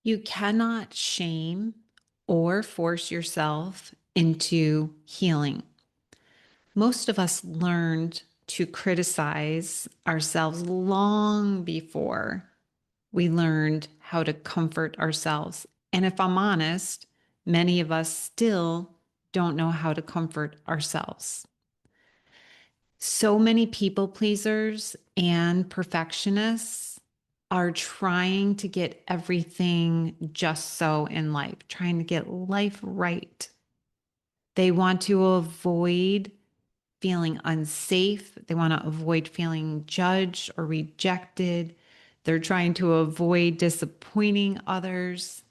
You cannot shame or force yourself into healing. Most of us learned to criticize ourselves long before we learned how to comfort ourselves. And if I'm honest, many of us still don't know how to comfort ourselves. So many people pleasers and perfectionists are trying to get everything just so in life, trying to get life right. They want to avoid feeling unsafe. They want to avoid feeling judged or rejected. They're trying to avoid disappointing others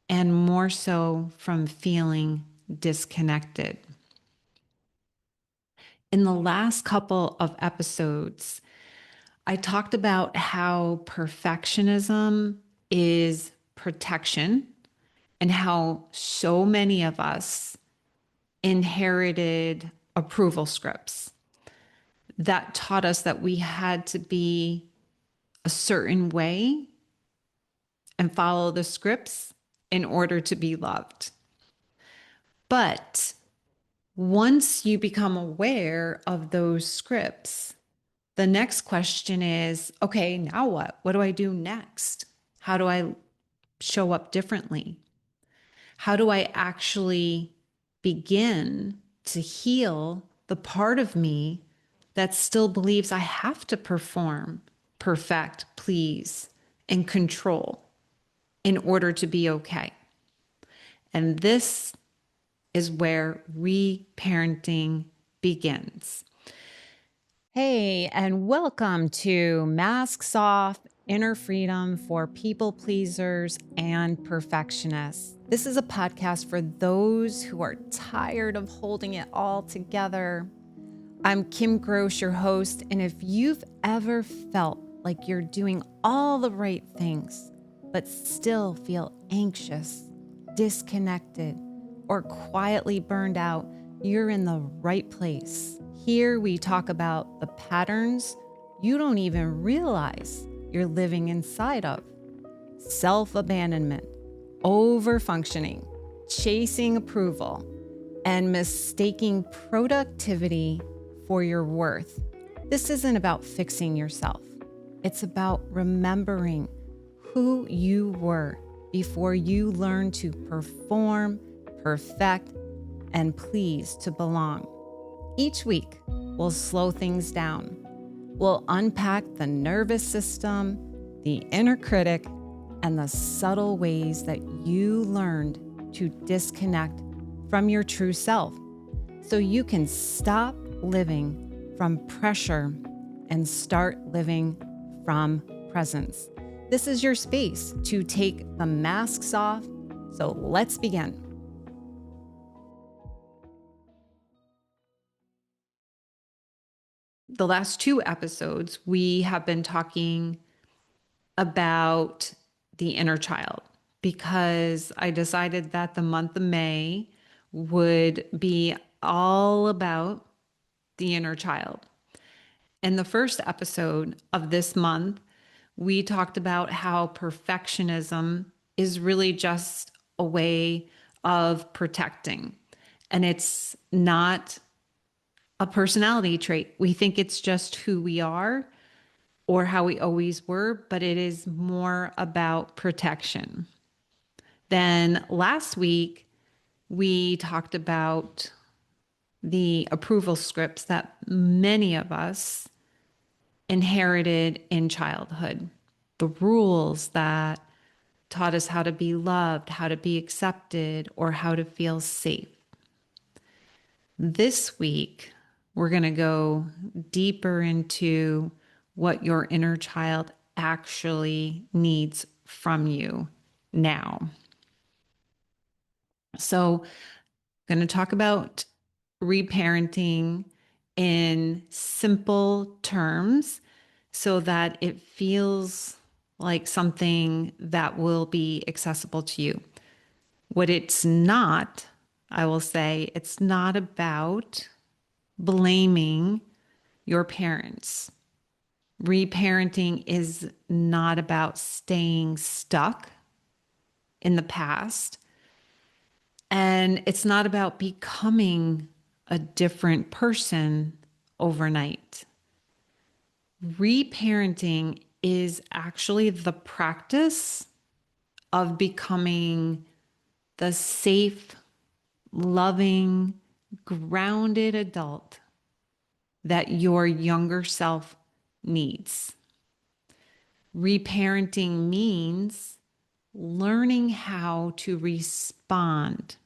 and more so from feeling disconnected. In the last couple of episodes, I talked about how perfectionism is protection and how so many of us inherited approval scripts that taught us that we had to be a certain way and follow the scripts in order to be loved. But once you become aware of those scripts, the next question is, okay, now what? What do I do next? How do I show up differently? How do I actually begin to heal the part of me that still believes I have to perform, perfect, please, and control in order to be okay? And this is where reparenting begins. Hey, and welcome to Masks Off, Inner Freedom for People Pleasers and Perfectionists. This is a podcast for those who are tired of holding it all together. I'm Kim Gross, your host, and if you've ever felt like you're doing all the right things, but still feel anxious, disconnected, or quietly burned out, you're in the right place. Here we talk about the patterns you don't even realize you're living inside of: self-abandonment, over-functioning, chasing approval, and mistaking productivity for your worth. This isn't about fixing yourself. It's about remembering who you were before you learned to perform, perfect, and please to belong. Each week, we'll slow things down. We'll unpack the nervous system, the inner critic, and the subtle ways that you learned to disconnect from your true self so you can stop living from pressure and start living from presence. This is your space to take the masks off. So let's begin. The last two episodes, we have been talking about the inner child because I decided that the month of May would be all about the inner child. In the first episode of this month, we talked about how perfectionism is really just a way of protecting, and it's not a personality trait. We think it's just who we are or how we always were, but it is more about protection. Then last week, we talked about the approval scripts that many of us inherited in childhood, the rules that taught us how to be loved, how to be accepted, or how to feel safe. This week, we're going to go deeper into what your inner child actually needs from you now. So, I'm going to talk about reparenting in simple terms so that it feels like something that will be accessible to you. What it's not, I will say, it's not about blaming your parents. Reparenting is not about staying stuck in the past. And it's not about becoming a different person overnight. Reparenting is actually the practice of becoming the safe, loving, grounded adult that your younger self needs. Reparenting means learning how to respond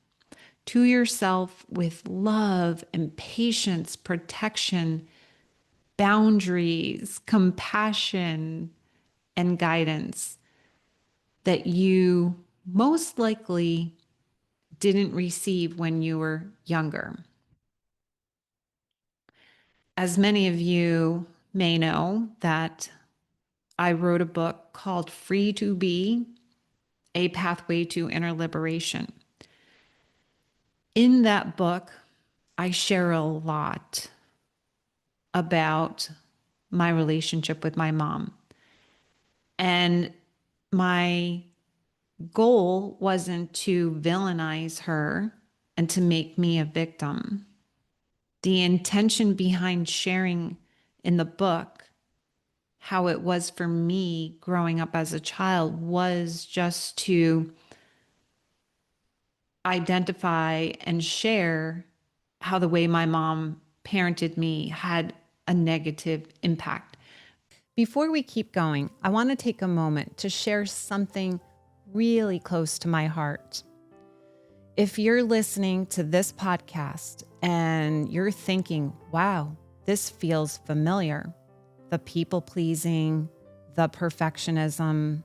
to yourself with love and patience, protection, boundaries, compassion, and guidance that you most likely didn't receive when you were younger. As many of you may know, that I wrote a book called Free to Be, A Pathway to Inner Liberation. In that book, I share a lot about my relationship with my mom. And my goal wasn't to villainize her and to make me a victim. The intention behind sharing in the book how it was for me growing up as a child was just to identify and share how the way my mom parented me had a negative impact. Before we keep going, I want to take a moment to share something really close to my heart. If you're listening to this podcast and you're thinking, wow, this feels familiar, the people pleasing, the perfectionism,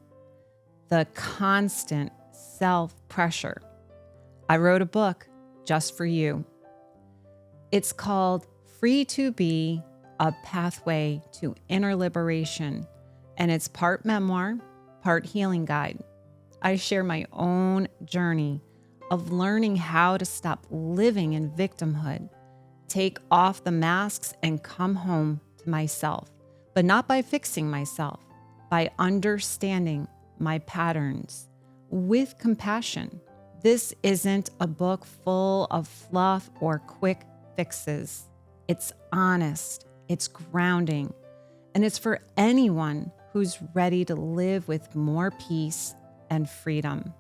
the constant self pressure, I wrote a book just for you. It's called Free to Be, A Pathway to Inner Liberation, and it's part memoir, part healing guide. I share my own journey of learning how to stop living in victimhood, take off the masks, and come home to myself, but not by fixing myself, by understanding my patterns with compassion. This isn't a book full of fluff or quick fixes. It's honest, it's grounding, and it's for anyone who's ready to live with more peace and freedom.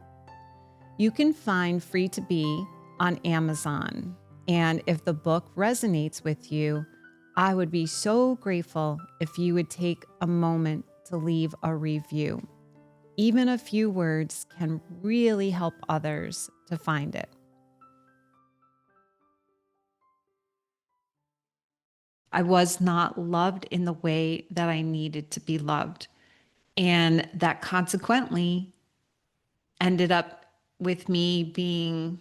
You can find Free to Be on Amazon. And if the book resonates with you, I would be so grateful if you would take a moment to leave a review. Even a few words can really help others to find it. I was not loved in the way that I needed to be loved. And that consequently ended up with me being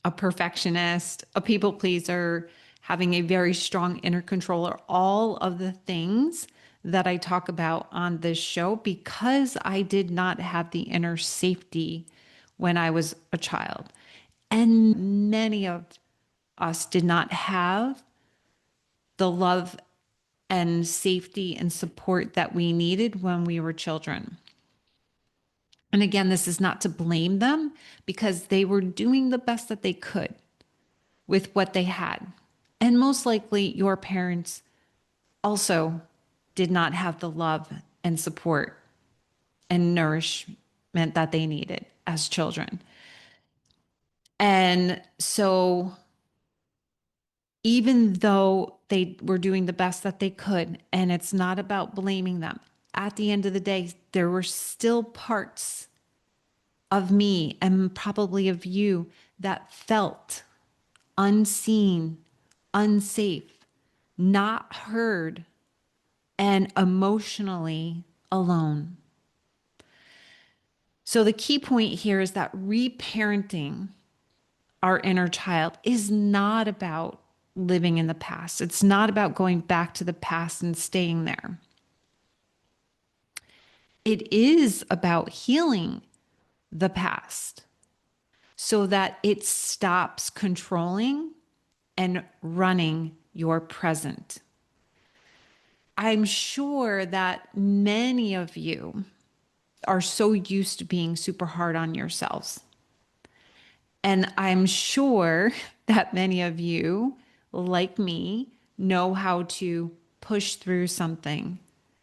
a perfectionist, a people pleaser, having a very strong inner controller, all of the things that I talk about on this show, because I did not have the inner safety when I was a child. And many of us did not have the love and safety and support that we needed when we were children. And again, this is not to blame them, because they were doing the best that they could with what they had. And most likely your parents also did not have the love and support and nourishment that they needed as children. And so even though they were doing the best that they could, and it's not about blaming them, at the end of the day, there were still parts of me and probably of you that felt unseen, unsafe, not heard, and emotionally alone. So the key point here is that reparenting our inner child is not about living in the past. It's not about going back to the past and staying there. It is about healing the past so that it stops controlling and running your present. I'm sure that many of you are so used to being super hard on yourselves. And I'm sure that many of you, like me, know how to push through something,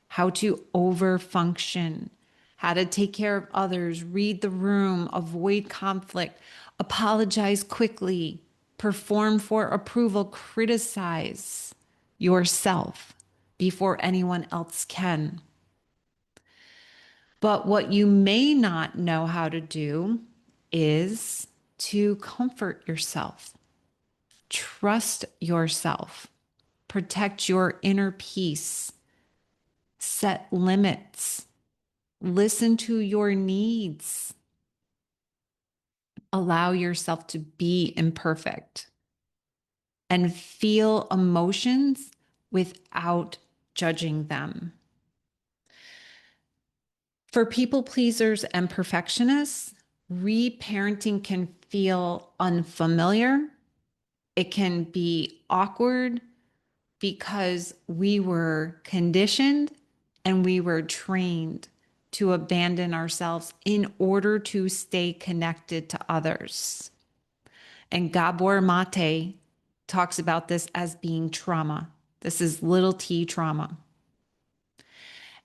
how to overfunction, how to take care of others, read the room, avoid conflict, apologize quickly, perform for approval, criticize yourself before anyone else can. But what you may not know how to do is to comfort yourself, trust yourself, protect your inner peace, set limits, listen to your needs, allow yourself to be imperfect, and feel emotions without judging them. For people pleasers and perfectionists, reparenting can feel unfamiliar. It can be awkward because we were conditioned and we were trained to abandon ourselves in order to stay connected to others. And Gabor Mate talks about this as being trauma. This is little t trauma.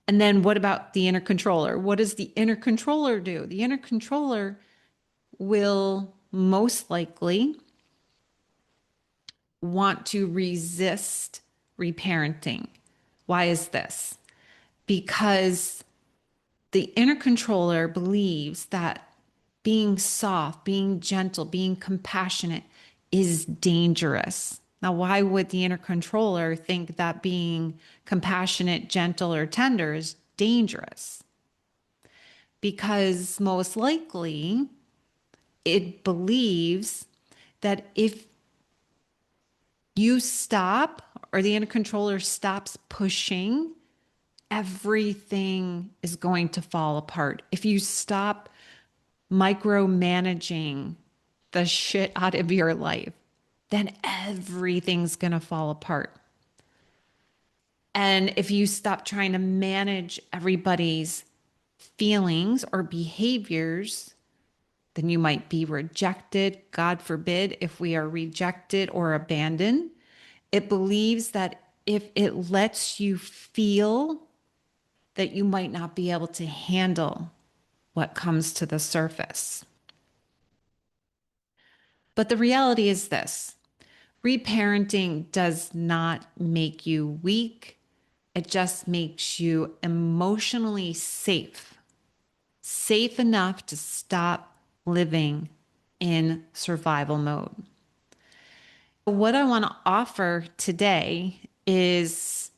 And then what about the inner controller? What does the inner controller do? The inner controller will most likely want to resist reparenting. Why is this? Because the inner controller believes that being soft, being gentle, being compassionate is dangerous. Now, why would the inner controller think that being compassionate, gentle, or tender is dangerous? Because most likely it believes that if you stop or the inner controller stops pushing, everything is going to fall apart. If you stop micromanaging the shit out of your life, then everything's going to fall apart. And if you stop trying to manage everybody's feelings or behaviors, then you might be rejected. God forbid if we are rejected or abandoned. It believes that if it lets you feel that you might not be able to handle what comes to the surface. But the reality is this: reparenting does not make you weak. It just makes you emotionally safe, safe enough to stop living in survival mode. What I want to offer today is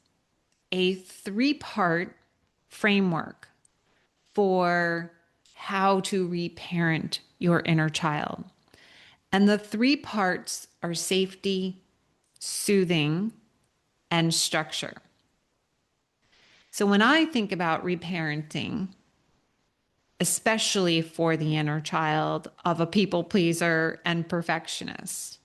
a three-part framework for how to reparent your inner child. And the three parts are safety, soothing, and structure. So when I think about reparenting, especially for the inner child of a people pleaser and perfectionist,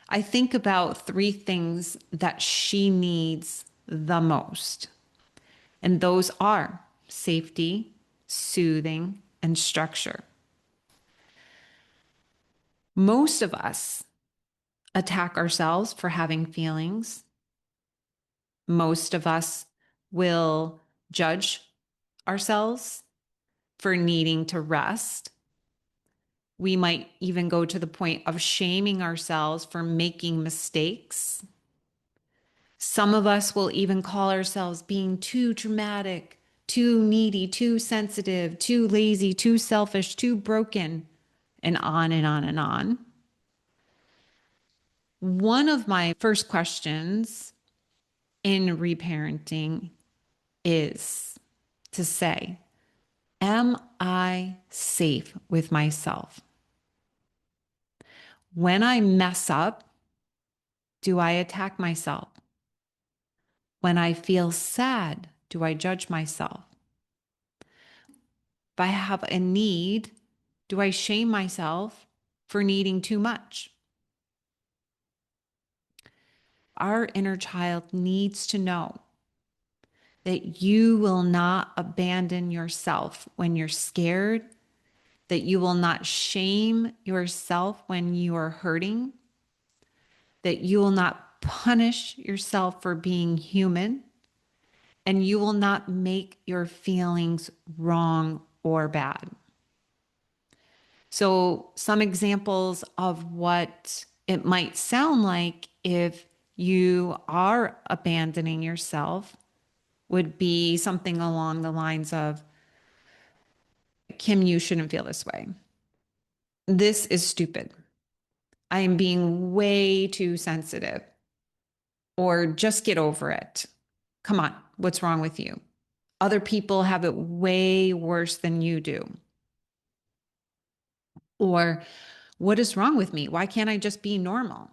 I think about three things that she needs the most. And those are safety, soothing, and structure. Most of us attack ourselves for having feelings. Most of us will judge ourselves for needing to rest. We might even go to the point of shaming ourselves for making mistakes. Some of us will even call ourselves being too dramatic, too needy, too sensitive, too lazy, too selfish, too broken, and on and on and on. One of my first questions in reparenting is to say, am I safe with myself? When I mess up, do I attack myself? When I feel sad, do I judge myself? If I have a need, do I shame myself for needing too much? Our inner child needs to know that you will not abandon yourself when you're scared, that you will not shame yourself when you are hurting, that you will not punish yourself for being human, and you will not make your feelings wrong or bad. So, some examples of what it might sound like if you are abandoning yourself would be something along the lines of, Kim, you shouldn't feel this way. This is stupid. I am being way too sensitive. Or just get over it. Come on, what's wrong with you? Other people have it way worse than you do. Or what is wrong with me? Why can't I just be normal?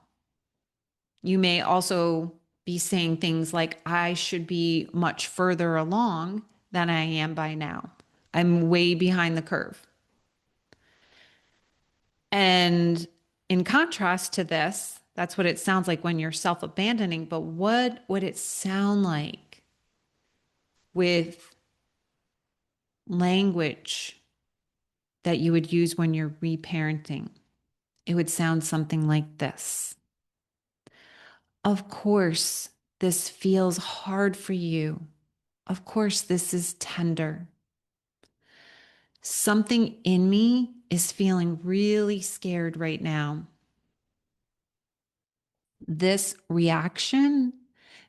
You may also be saying things like, I should be much further along than I am by now. I'm way behind the curve. And in contrast to this, that's what it sounds like when you're self abandoning. But what would it sound like with language that you would use when you're reparenting? It would sound something like this. Of course, this feels hard for you. Of course, this is tender. Something in me is feeling really scared right now. This reaction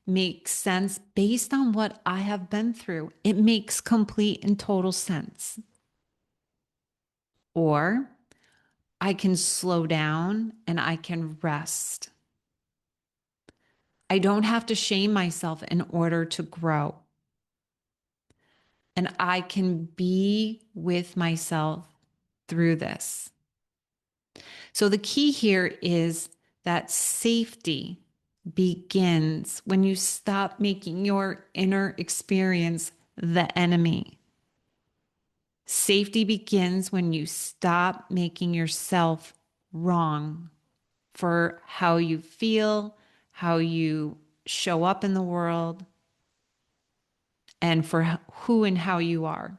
makes sense based on what I have been through. It makes complete and total sense. Or I can slow down and I can rest. I don't have to shame myself in order to grow. And I can be with myself through this. So the key here is that safety begins when you stop making your inner experience the enemy. Safety begins when you stop making yourself wrong for how you feel, how you show up in the world, and for who and how you are.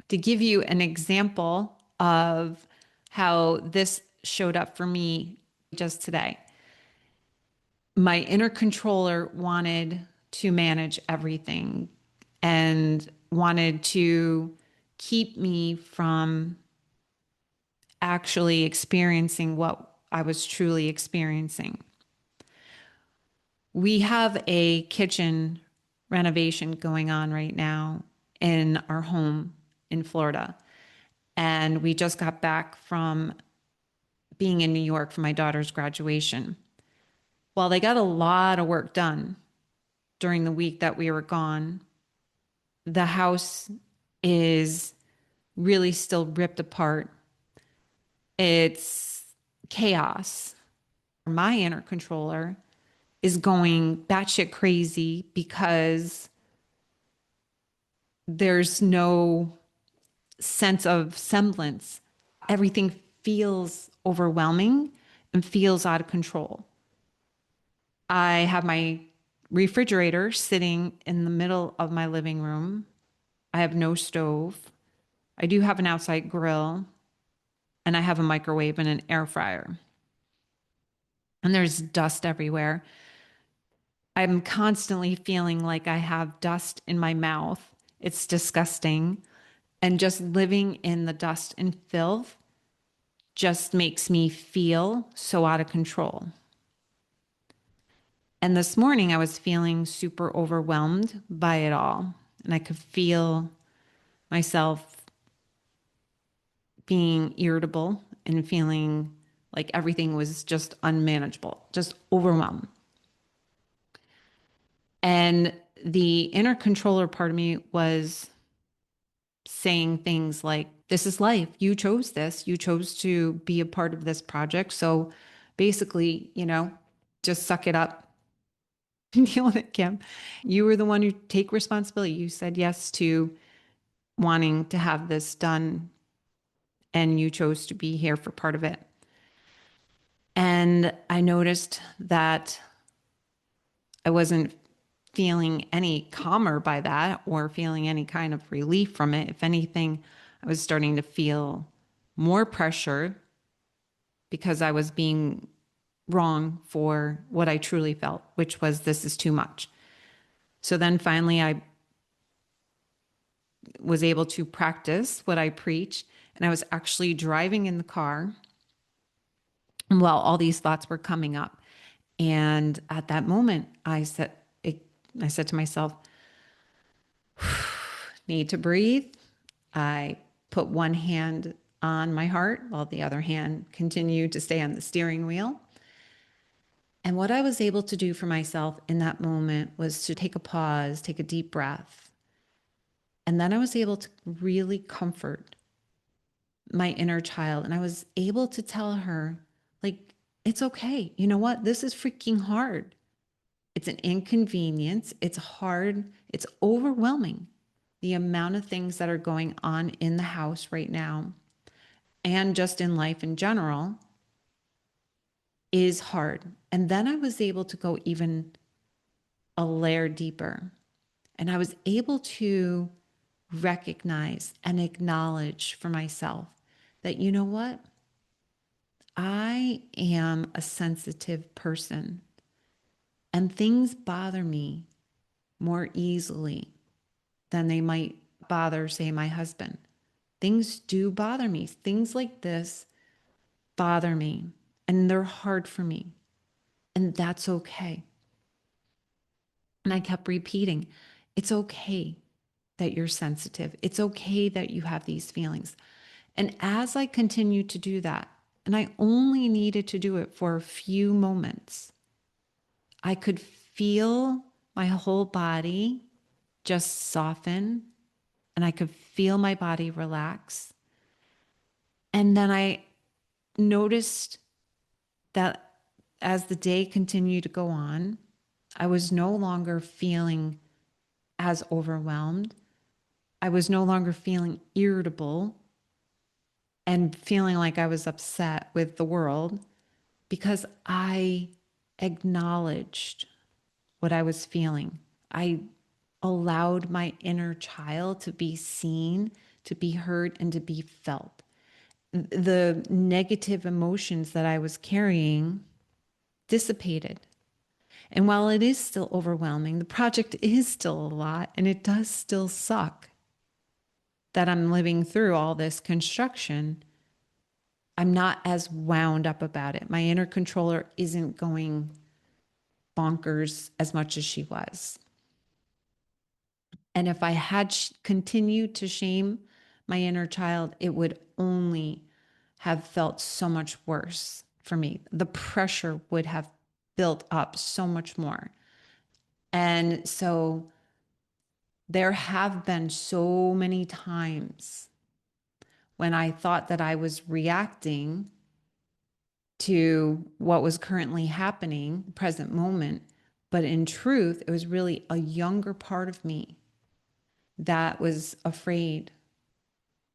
To give you an example of how this showed up for me just today, my inner controller wanted to manage everything and wanted to keep me from actually experiencing what I was truly experiencing. We have a kitchen renovation going on right now in our home in Florida. And we just got back from being in New York for my daughter's graduation. Well, they got a lot of work done during the week that we were gone. The house is really still ripped apart. It's chaos. My inner controller is going batshit crazy because there's no sense of semblance. Everything feels overwhelming and feels out of control. I have my refrigerator sitting in the middle of my living room. I have no stove. I do have an outside grill, and I have a microwave and an air fryer. And there's dust everywhere. I'm constantly feeling like I have dust in my mouth. It's disgusting. And just living in the dust and filth just makes me feel so out of control. And this morning I was feeling super overwhelmed by it all. And I could feel myself being irritable and feeling like everything was just unmanageable, just overwhelmed. And the inner controller part of me was saying things like, this is life. You chose this. You chose to be a part of this project. So basically, just suck it up and deal with it, Kim. You were the one who take responsibility. You said yes to wanting to have this done, and you chose to be here for part of it. And I noticed that I wasn't feeling any calmer by that or feeling any kind of relief from it. If anything, I was starting to feel more pressure because I was being wrong for what I truly felt, which was this is too much. So then finally, I was able to practice what I preach. And I was actually driving in the car while all these thoughts were coming up. And at that moment, I said to myself, need to breathe. I put one hand on my heart while the other hand continued to stay on the steering wheel. And what I was able to do for myself in that moment was to take a pause, take a deep breath. And then I was able to really comfort my inner child. And I was able to tell her, like, it's okay. You know what? This is freaking hard. It's an inconvenience. It's hard. It's overwhelming. The amount of things that are going on in the house right now and just in life in general is hard. And then I was able to go even a layer deeper. And I was able to recognize and acknowledge for myself that, you know what? I am a sensitive person and things bother me more easily than they might bother, say, my husband. Things do bother me. Things like this bother me and they're hard for me. And that's okay. And I kept repeating, it's okay that you're sensitive. It's okay that you have these feelings. And as I continued to do that, and I only needed to do it for a few moments, I could feel my whole body just soften and I could feel my body relax. And then I noticed that as the day continued to go on, I was no longer feeling as overwhelmed. I was no longer feeling irritable and feeling like I was upset with the world because I acknowledged what I was feeling. I allowed my inner child to be seen, to be heard, and to be felt. The negative emotions that I was carrying dissipated. And while it is still overwhelming, the project is still a lot and it does still suck that I'm living through all this construction. I'm not as wound up about it. My inner controller isn't going bonkers as much as she was. And if I had continued to shame my inner child, it would only have felt so much worse for me. The pressure would have built up so much more. And so there have been so many times when I thought that I was reacting to what was currently happening, present moment, but in truth, it was really a younger part of me that was afraid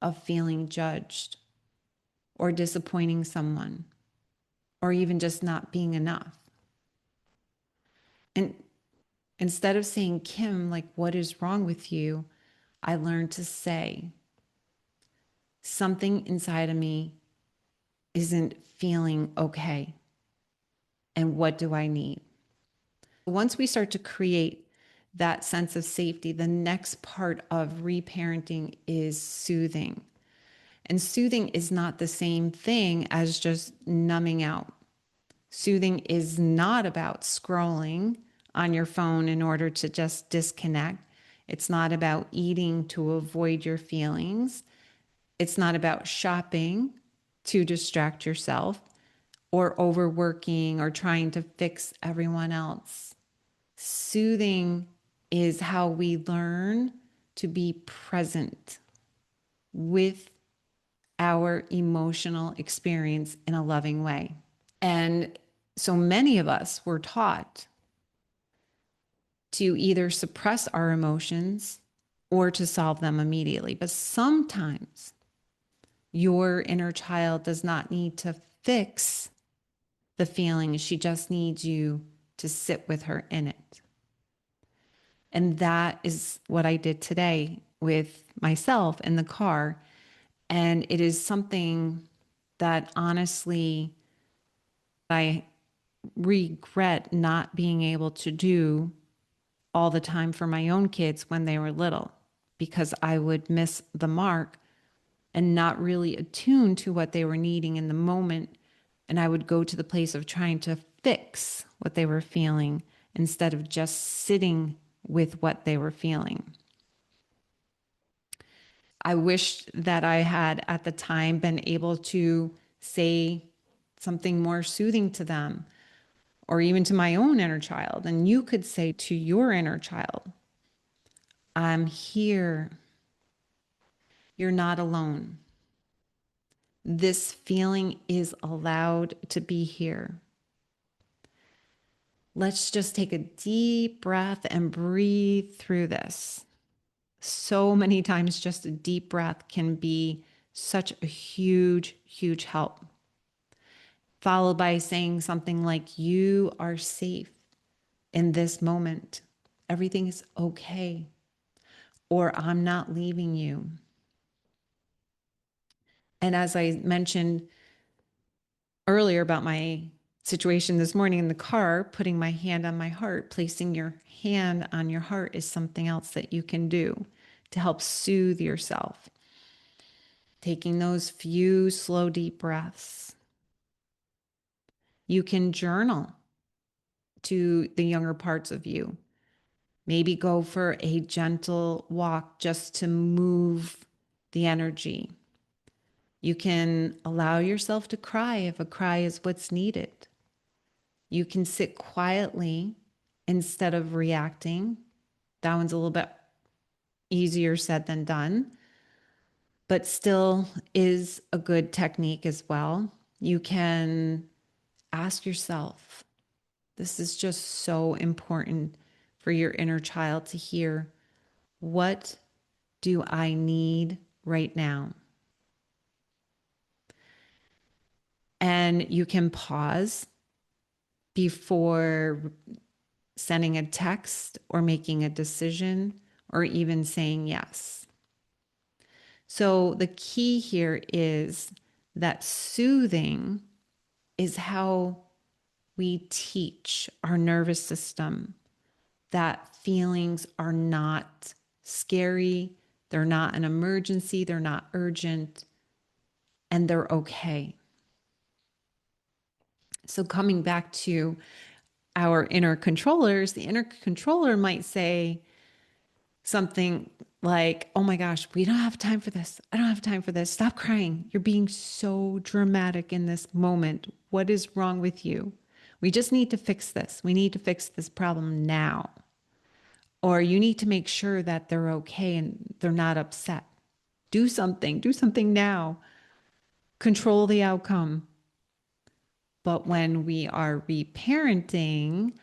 of feeling judged or disappointing someone or even just not being enough. And instead of saying, Kim, like, what is wrong with you? I learned to say, something inside of me isn't feeling okay. And what do I need? Once we start to create that sense of safety, the next part of reparenting is soothing. And soothing is not the same thing as just numbing out. Soothing is not about scrolling on your phone in order to just disconnect. It's not about eating to avoid your feelings. It's not about shopping to distract yourself or overworking or trying to fix everyone else. Soothing is how we learn to be present with our emotional experience in a loving way. And so many of us were taught to either suppress our emotions or to solve them immediately. But sometimes your inner child does not need to fix the feeling. She just needs you to sit with her in it. And that is what I did today with myself in the car. And it is something that honestly I regret not being able to do all the time for my own kids when they were little, because I would miss the mark and not really attune to what they were needing in the moment. And I would go to the place of trying to fix what they were feeling instead of just sitting with what they were feeling. I wish that I had at the time been able to say something more soothing to them or even to my own inner child. And you could say to your inner child, I'm here. You're not alone. This feeling is allowed to be here. Let's just take a deep breath and breathe through this. So many times, just a deep breath can be such a huge, huge help. Followed by saying something like, you are safe in this moment. Everything is okay. Or I'm not leaving you. And as I mentioned earlier about my situation this morning in the car, putting my hand on my heart, placing your hand on your heart is something else that you can do to help soothe yourself. Taking those few slow, deep breaths. You can journal to the younger parts of you. Maybe go for a gentle walk just to move the energy. You can allow yourself to cry if a cry is what's needed. You can sit quietly instead of reacting. That one's a little bit easier said than done, but still is a good technique as well. You can ask yourself, this is just so important for your inner child to hear. What do I need right now? And you can pause before sending a text or making a decision or even saying yes. So the key here is that soothing is how we teach our nervous system that feelings are not scary, they're not an emergency, they're not urgent, and they're okay. So coming back to our inner controllers, the inner controller might say something like, oh my gosh, we don't have time for this. I don't have time for this. Stop crying. You're being so dramatic in this moment. What is wrong with you? We just need to fix this. We need to fix this problem now. Or you need to make sure that they're okay and they're not upset. Do something now. Control the outcome. But when we are reparenting,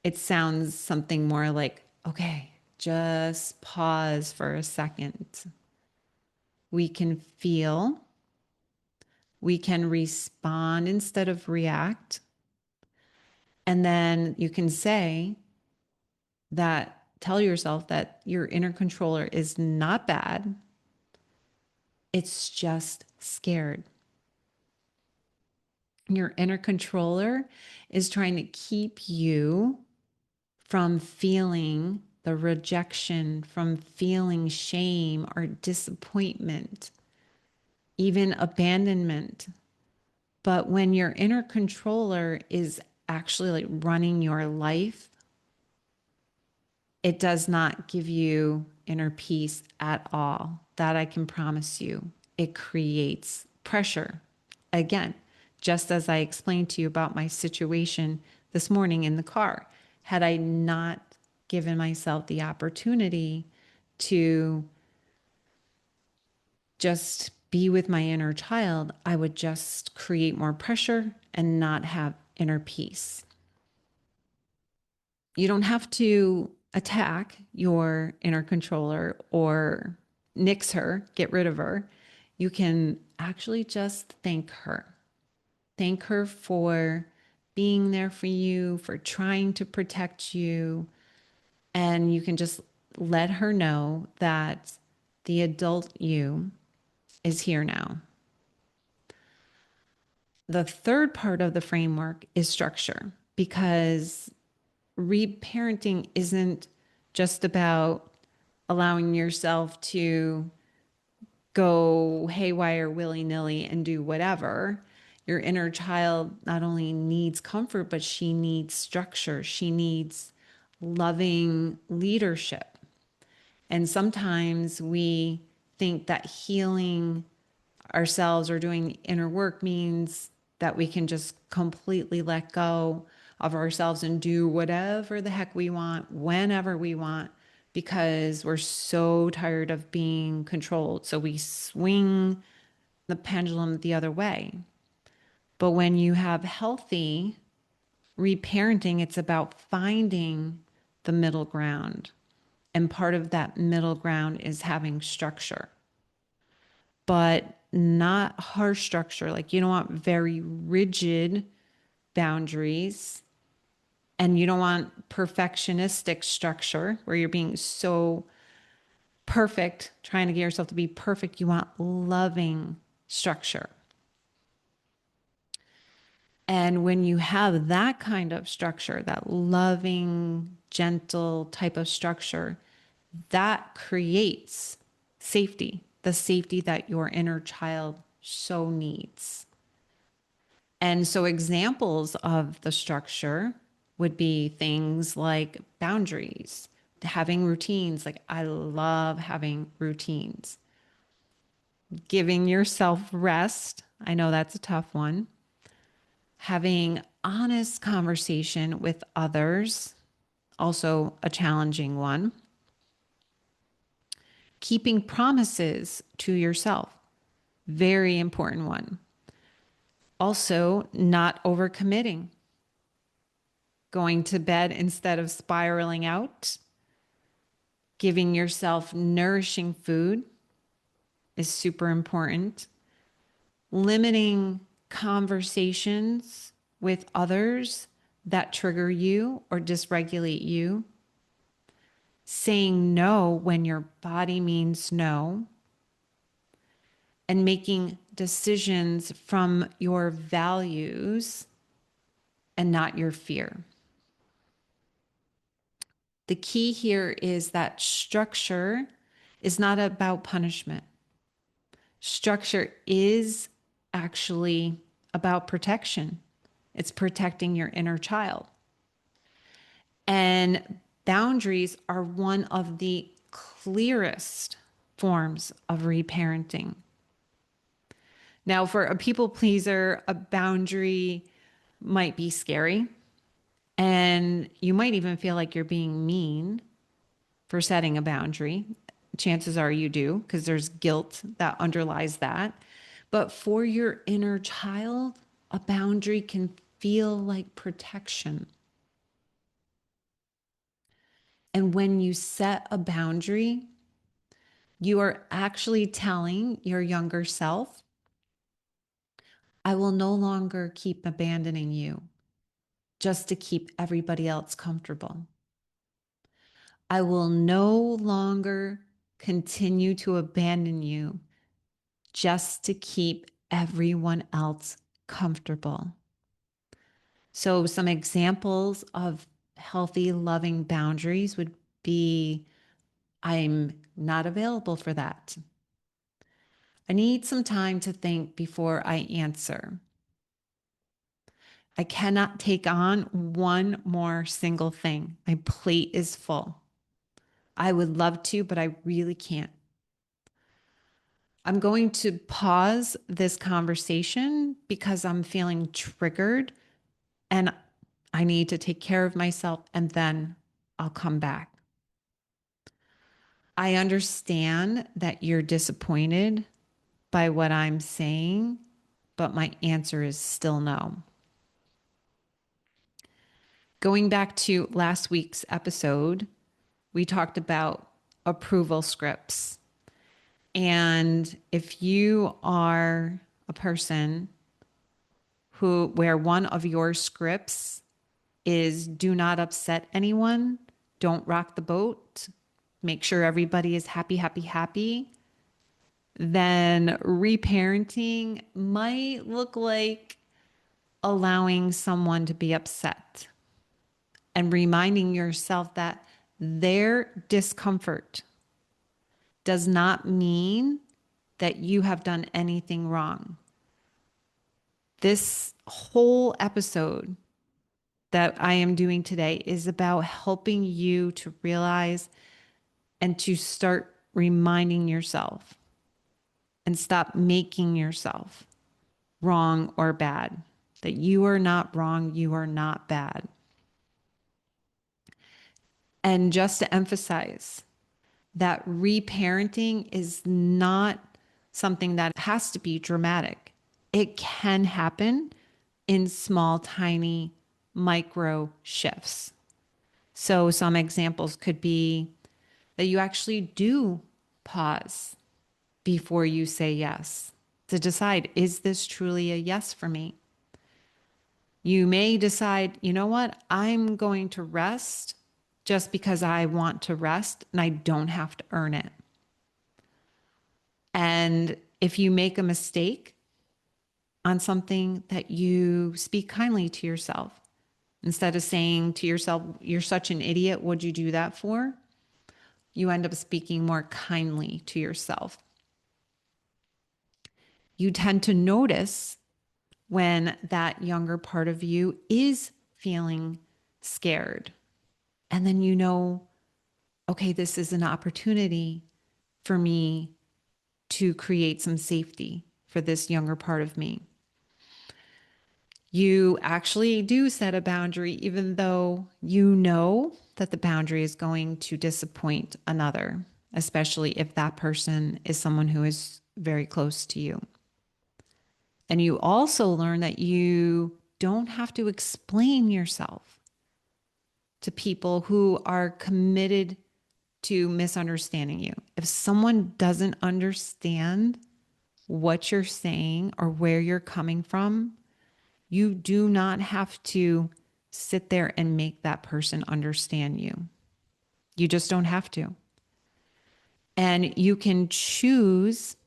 it sounds something more like, okay, just pause for a second. We can feel, we can respond instead of react. And then you can say that, tell yourself that your inner controller is not bad. It's just scared. Your inner controller is trying to keep you from feeling the rejection, from feeling shame or disappointment, even abandonment. But when your inner controller is actually like running your life, it does not give you inner peace at all. That I can promise you. It creates pressure. Again, just as I explained to you about my situation this morning in the car, had I not given myself the opportunity to just be with my inner child, I would just create more pressure and not have inner peace. You don't have to attack your inner controller or nix her, get rid of her. You can actually just thank her. Thank her for being there for you, for trying to protect you, And you can just let her know that the adult you is here now. The third part of the framework is structure, because reparenting isn't just about allowing yourself to go haywire willy nilly and do whatever. Your inner child not only needs comfort, but she needs structure. She needs loving leadership. And sometimes we think that healing ourselves or doing inner work means that we can just completely let go of ourselves and do whatever the heck we want, whenever we want, because we're so tired of being controlled. So we swing the pendulum the other way. But when you have healthy reparenting, it's about finding the middle ground. And part of that middle ground is having structure, but not harsh structure. Like you don't want very rigid boundaries, and you don't want perfectionistic structure where you're being so perfect, trying to get yourself to be perfect. You want loving structure. And when you have that kind of structure, that loving, gentle type of structure, that creates safety, the safety that your inner child so needs. And so examples of the structure would be things like boundaries, having routines. Like I love having routines. Giving yourself rest. I know that's a tough one. Having honest conversation with others, also a challenging one. Keeping promises to yourself, very important one. Also, not overcommitting, going to bed instead of spiraling out, giving yourself nourishing food is super important, limiting conversations with others that trigger you or dysregulate you, saying no when your body means no, and making decisions from your values and not your fear. The key here is that structure is not about punishment. Structure is actually about protection. It's protecting your inner child. And boundaries are one of the clearest forms of reparenting. Now, for a people pleaser, a boundary might be scary. And you might even feel like you're being mean for setting a boundary. Chances are you do, because there's guilt that underlies that. But for your inner child, a boundary can feel like protection. And when you set a boundary, you are actually telling your younger self, I will no longer keep abandoning you just to keep everybody else comfortable. I will no longer continue to abandon you just to keep everyone else comfortable. So, some examples of healthy, loving boundaries would be I'm not available for that. I need some time to think before I answer. I cannot take on one more single thing. My plate is full. I would love to, but I really can't. I'm going to pause this conversation because I'm feeling triggered and I need to take care of myself, and then I'll come back. I understand that you're disappointed by what I'm saying, but my answer is still no. Going back to last week's episode, we talked about approval scripts. And if you are a person where one of your scripts is do not upset anyone, don't rock the boat, make sure everybody is happy, happy, happy, then reparenting might look like allowing someone to be upset and reminding yourself that their discomfort does not mean that you have done anything wrong. This whole episode that I am doing today is about helping you to realize and to start reminding yourself and stop making yourself wrong or bad. That you are not wrong, you are not bad. And just to emphasize that reparenting is not something that has to be dramatic. It can happen in small, tiny, micro shifts. So, some examples could be that you actually do pause before you say yes to decide, is this truly a yes for me? You may decide, you know what, I'm going to rest just because I want to rest and I don't have to earn it. And if you make a mistake on something, that you speak kindly to yourself. Instead of saying to yourself, you're such an idiot, what'd you do that for? You end up speaking more kindly to yourself. You tend to notice when that younger part of you is feeling scared. And then you know, okay, this is an opportunity for me to create some safety for this younger part of me. You actually do set a boundary, even though you know that the boundary is going to disappoint another, especially if that person is someone who is very close to you. And you also learn that you don't have to explain yourself to people who are committed to misunderstanding you. If someone doesn't understand what you're saying or where you're coming from, you do not have to sit there and make that person understand you. You just don't have to. And you can choose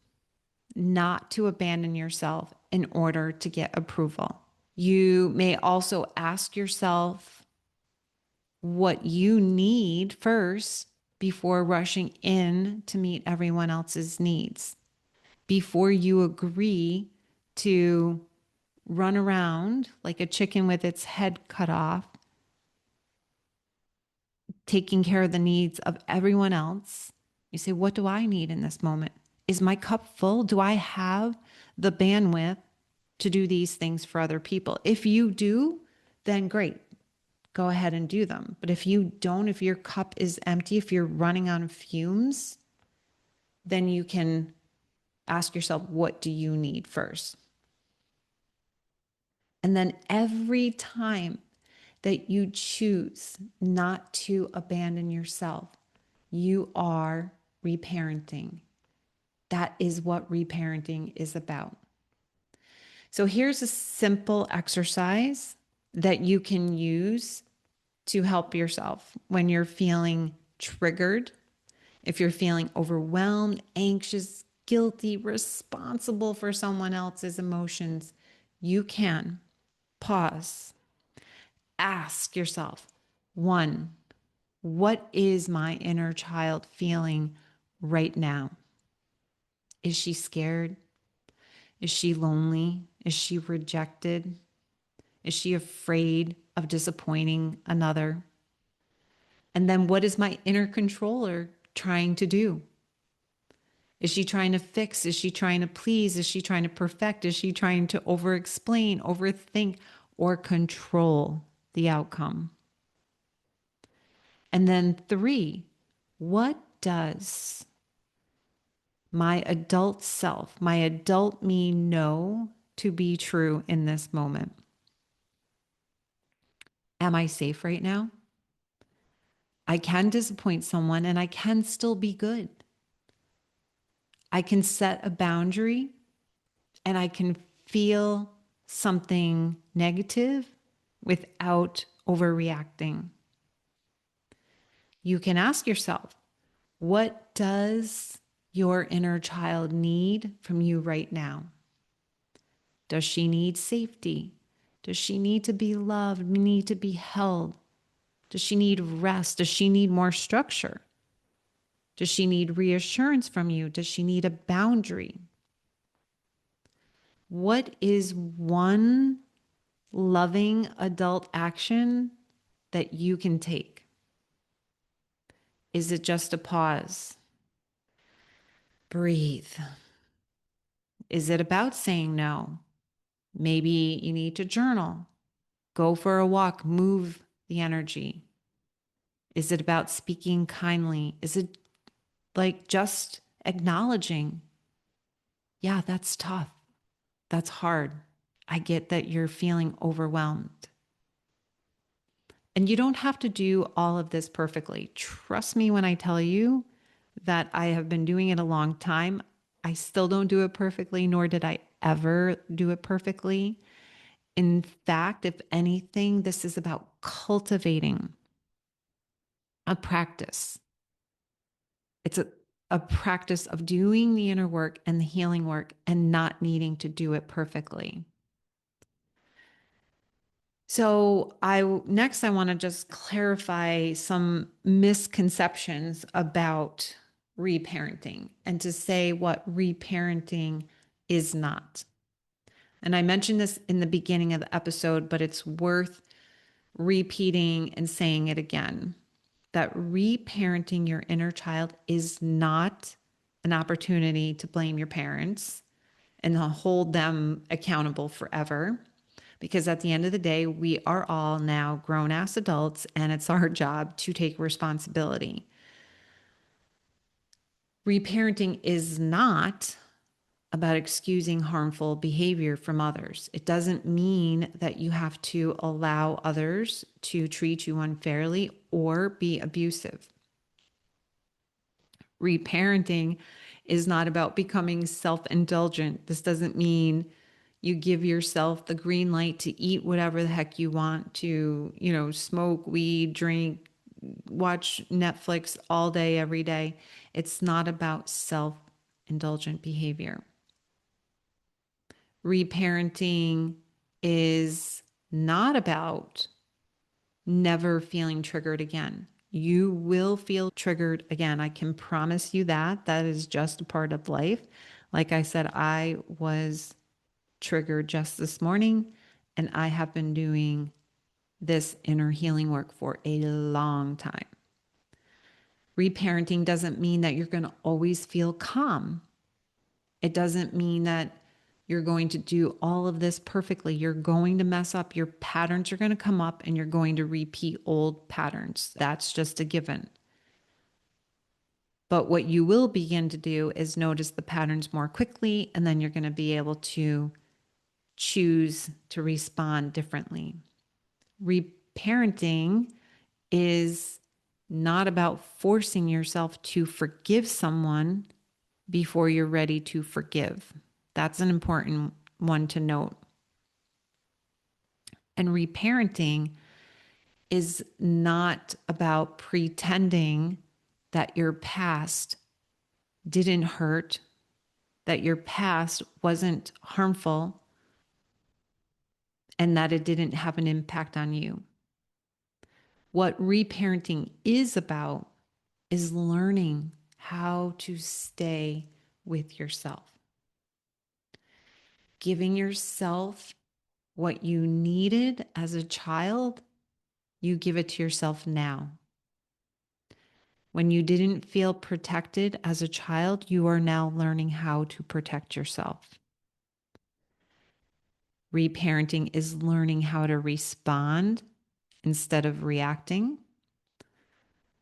not to abandon yourself in order to get approval. You may also ask yourself what you need first before rushing in to meet everyone else's needs. Before you agree to run around like a chicken with its head cut off, taking care of the needs of everyone else, you say, what do I need in this moment? Is my cup full? Do I have the bandwidth to do these things for other people? If you do, then great. Go ahead and do them. But if you don't, if your cup is empty, if you're running on fumes, then you can ask yourself, what do you need first? And then every time that you choose not to abandon yourself, you are reparenting. That is what reparenting is about. So here's a simple exercise that you can use to help yourself when you're feeling triggered, if you're feeling overwhelmed, anxious, guilty, responsible for someone else's emotions. You can pause, ask yourself, one, what is my inner child feeling right now? Is she scared? Is she lonely? Is she rejected? Is she afraid of disappointing another? And then what is my inner controller trying to do? Is she trying to fix? Is she trying to please? Is she trying to perfect? Is she trying to over-explain, overthink, or control the outcome? And then three, what does my adult self, my adult me know to be true in this moment? Am I safe right now? I can disappoint someone and I can still be good. I can set a boundary and I can feel something negative without overreacting. You can ask yourself, what does your inner child need from you right now? Does she need safety? Does she need to be loved, need to be held? Does she need rest? Does she need more structure? Does she need reassurance from you? Does she need a boundary? What is one loving adult action that you can take? Is it just a pause? Breathe. Is it about saying no? Maybe you need to journal, go for a walk, move the energy. Is it about speaking kindly? Is it like just acknowledging, yeah, that's tough. That's hard. I get that you're feeling overwhelmed. And you don't have to do all of this perfectly. Trust me when I tell you that I have been doing it a long time. I still don't do it perfectly, nor did I ever do it perfectly. In fact, if anything, this is about cultivating a practice. It's a practice of doing the inner work and the healing work and not needing to do it perfectly. So I want to just clarify some misconceptions about reparenting and to say what reparenting is not. And I mentioned this in the beginning of the episode, but it's worth repeating and saying it again, that reparenting your inner child is not an opportunity to blame your parents and hold them accountable forever. Because at the end of the day, we are all now grown ass adults and it's our job to take responsibility. Reparenting is not about excusing harmful behavior from others. It doesn't mean that you have to allow others to treat you unfairly or be abusive. Reparenting is not about becoming self-indulgent. This doesn't mean you give yourself the green light to eat whatever the heck you want to, smoke weed, drink, watch Netflix all day, every day. It's not about self-indulgent behavior. Reparenting is not about never feeling triggered again. You will feel triggered again. I can promise you that. That is just a part of life. Like I said, I was triggered just this morning, and I have been doing this inner healing work for a long time. Reparenting doesn't mean that you're going to always feel calm. It doesn't mean that you're going to do all of this perfectly. You're going to mess up. Your patterns are going to come up and you're going to repeat old patterns. That's just a given. But what you will begin to do is notice the patterns more quickly, and then you're going to be able to choose to respond differently. Reparenting is not about forcing yourself to forgive someone before you're ready to forgive. That's an important one to note. And reparenting is not about pretending that your past didn't hurt, that your past wasn't harmful, and that it didn't have an impact on you. What reparenting is about is learning how to stay with yourself, giving yourself what you needed as a child, you give it to yourself now. When you didn't feel protected as a child, you are now learning how to protect yourself. Reparenting is learning how to respond instead of reacting.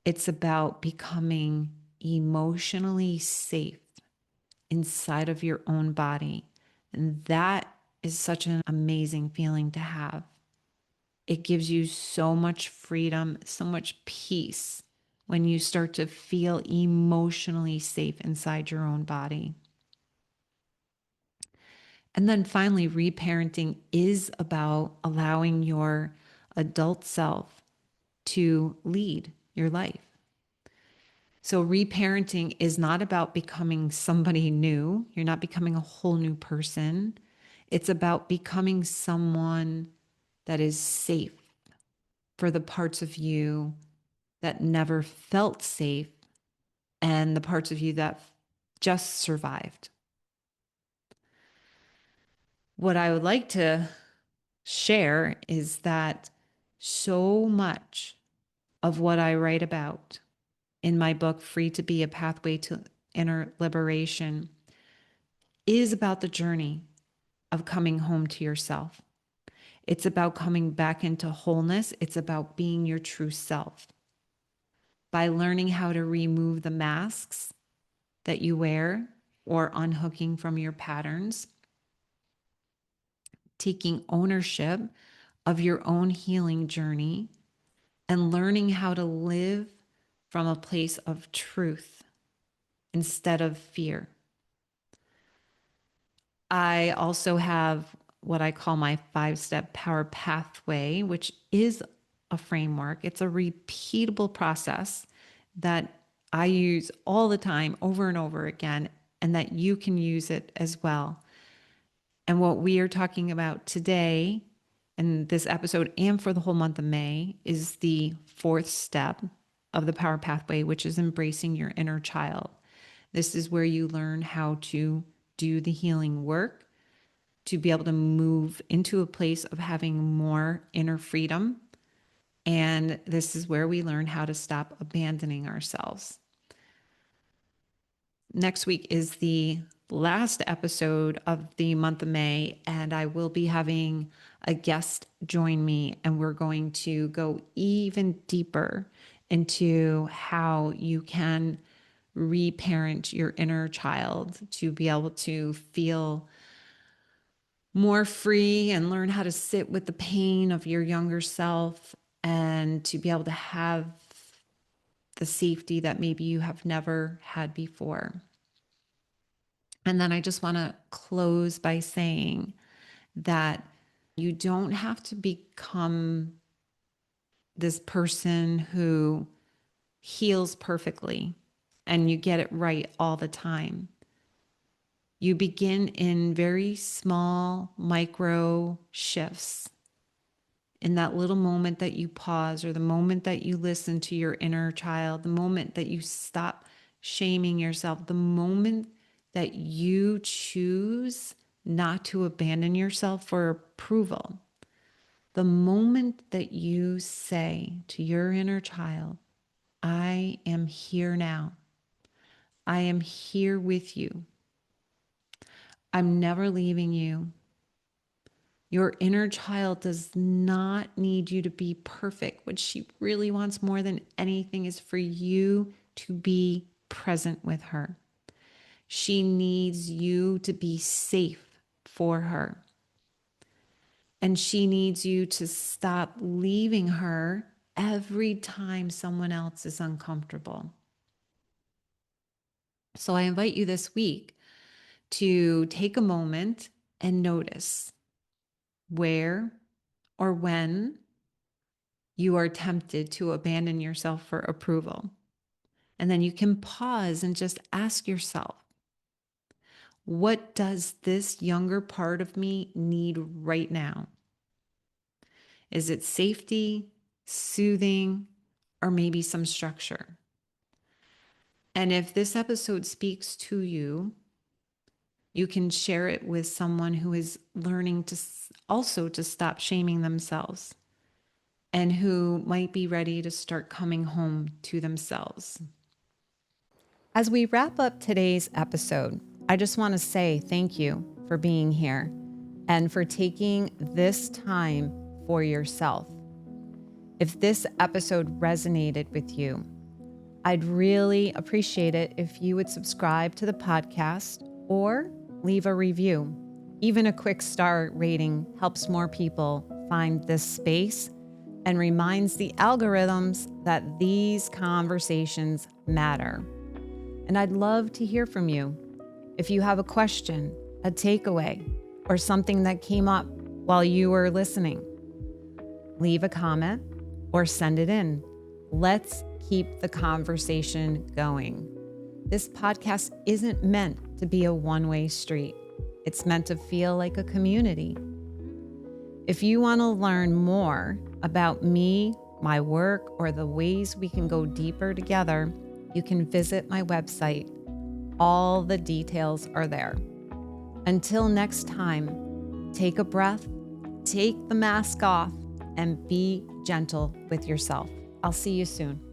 It's about becoming emotionally safe inside of your own body. And that is such an amazing feeling to have. It gives you so much freedom, so much peace when you start to feel emotionally safe inside your own body. And then finally, reparenting is about allowing your adult self to lead your life. So reparenting is not about becoming somebody new. You're not becoming a whole new person. It's about becoming someone that is safe for the parts of you that never felt safe and the parts of you that just survived. What I would like to share is that so much of what I write about in my book, Free to Be: A Pathway to Inner Liberation, is about the journey of coming home to yourself. It's about coming back into wholeness. It's about being your true self. By learning how to remove the masks that you wear or unhooking from your patterns, taking ownership of your own healing journey, and learning how to live from a place of truth instead of fear. I also have what I call my 5-step power pathway, which is a framework. It's a repeatable process that I use all the time, over and over again, and that you can use it as well. And what we are talking about today in this episode and for the whole month of May is the 4th step of the power pathway, which is embracing your inner child. This is where you learn how to do the healing work, to be able to move into a place of having more inner freedom. And this is where we learn how to stop abandoning ourselves. Next week is the last episode of the month of May, and I will be having a guest join me, and we're going to go even deeper into how you can reparent your inner child to be able to feel more free and learn how to sit with the pain of your younger self and to be able to have the safety that maybe you have never had before. And then I just want to close by saying that you don't have to become this person who heals perfectly and you get it right all the time. You begin in very small micro shifts, in that little moment that you pause, or the moment that you listen to your inner child, the moment that you stop shaming yourself, the moment that you choose not to abandon yourself for approval, the moment that you say to your inner child, I am here now. I am here with you. I'm never leaving you. Your inner child does not need you to be perfect. What she really wants more than anything is for you to be present with her. She needs you to be safe for her. And she needs you to stop leaving her every time someone else is uncomfortable. So I invite you this week to take a moment and notice where or when you are tempted to abandon yourself for approval. And then you can pause and just ask yourself, what does this younger part of me need right now? Is it safety, soothing, or maybe some structure? And if this episode speaks to you, you can share it with someone who is learning to also to stop shaming themselves and who might be ready to start coming home to themselves. As we wrap up today's episode, I just want to say thank you for being here and for taking this time for yourself. If this episode resonated with you, I'd really appreciate it if you would subscribe to the podcast or leave a review. Even a quick star rating helps more people find this space and reminds the algorithms that these conversations matter. And I'd love to hear from you. If you have a question, a takeaway, or something that came up while you were listening, leave a comment or send it in. Let's keep the conversation going. This podcast isn't meant to be a one-way street. It's meant to feel like a community. If you want to learn more about me, my work, or the ways we can go deeper together, you can visit my website. All the details are there. Until next time, take a breath, take the mask off, and be gentle with yourself. I'll see you soon.